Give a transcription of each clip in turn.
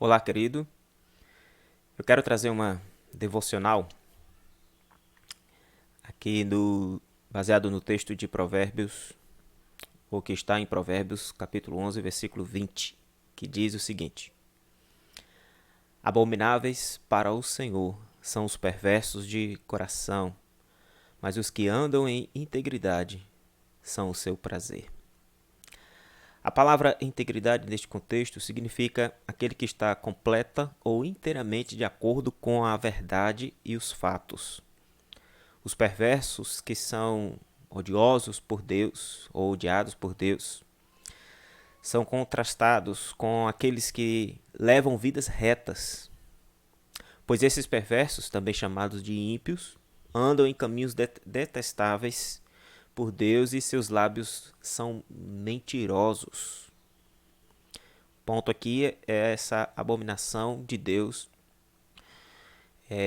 Olá, querido. Eu quero trazer uma devocional aqui baseado no texto de Provérbios, ou que está em Provérbios, capítulo 11, versículo 20, que diz o seguinte: Abomináveis para o Senhor são os perversos de coração, mas os que andam em integridade são o seu prazer. A palavra integridade neste contexto significa aquele que está completa ou inteiramente de acordo com a verdade e os fatos. Os perversos, que são odiosos por Deus ou odiados por Deus, são contrastados com aqueles que levam vidas retas, pois esses perversos, também chamados de ímpios, andam em caminhos detestáveis por Deus e seus lábios são mentirosos. O ponto aqui é essa abominação de Deus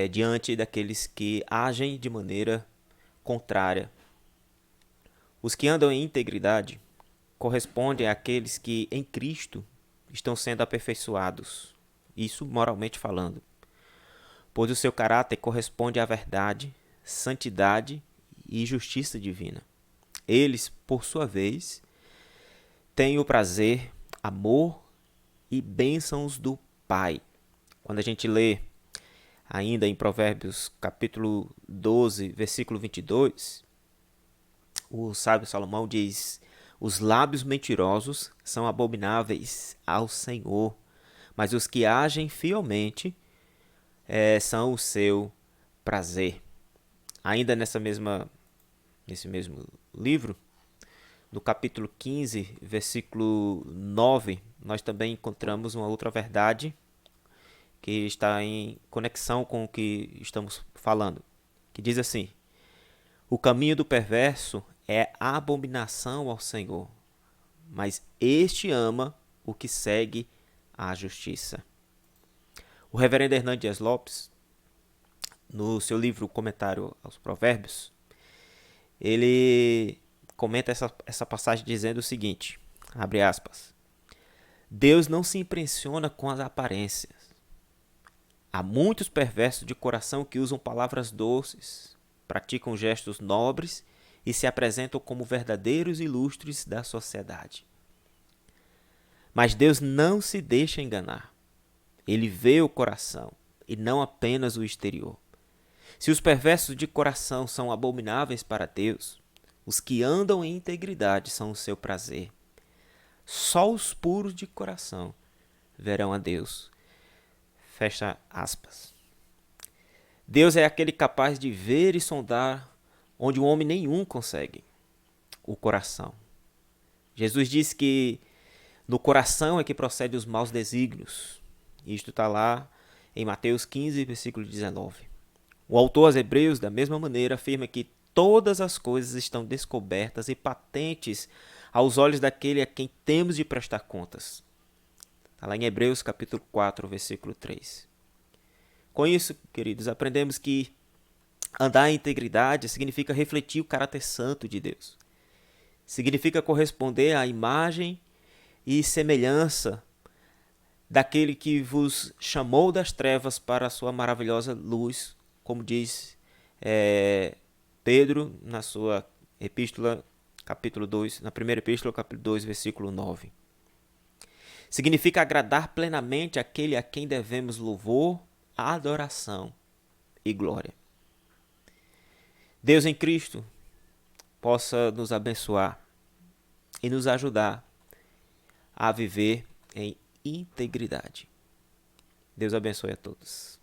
diante daqueles que agem de maneira contrária. Os que andam em integridade correspondem àqueles que em Cristo estão sendo aperfeiçoados, isso moralmente falando, pois o seu caráter corresponde à verdade, santidade e justiça divina. Eles, por sua vez, têm o prazer, amor e bênçãos do Pai. Quando a gente lê ainda em Provérbios capítulo 12, versículo 22, o sábio Salomão diz: Os lábios mentirosos são abomináveis ao Senhor, mas os que agem fielmente são o seu prazer. Ainda nesse mesmo livro, no capítulo 15, versículo 9, nós também encontramos uma outra verdade que está em conexão com o que estamos falando, que diz assim: O caminho do perverso é abominação ao Senhor, mas este ama o que segue a justiça. O reverendo Hernandes Lopes, no seu livro Comentário aos Provérbios, ele comenta essa passagem dizendo o seguinte, abre aspas: Deus não se impressiona com as aparências. Há muitos perversos de coração que usam palavras doces, praticam gestos nobres e se apresentam como verdadeiros ilustres da sociedade. Mas Deus não se deixa enganar. Ele vê o coração e não apenas o exterior. Se os perversos de coração são abomináveis para Deus, os que andam em integridade são o seu prazer. Só os puros de coração verão a Deus. Fecha aspas. Deus é aquele capaz de ver e sondar onde o homem nenhum consegue: o coração. Jesus disse que no coração é que procedem os maus desígnios. Isto está lá em Mateus 15, versículo 19. O autor aos Hebreus, da mesma maneira, afirma que todas as coisas estão descobertas e patentes aos olhos daquele a quem temos de prestar contas. Está lá em Hebreus capítulo 4, versículo 3. Com isso, queridos, aprendemos que andar em integridade significa refletir o caráter santo de Deus. Significa corresponder à imagem e semelhança daquele que vos chamou das trevas para a sua maravilhosa luz, como diz Pedro na sua epístola, capítulo 2, na primeira epístola, capítulo 2, versículo 9. Significa agradar plenamente aquele a quem devemos louvor, adoração e glória. Deus em Cristo possa nos abençoar e nos ajudar a viver em integridade. Deus abençoe a todos.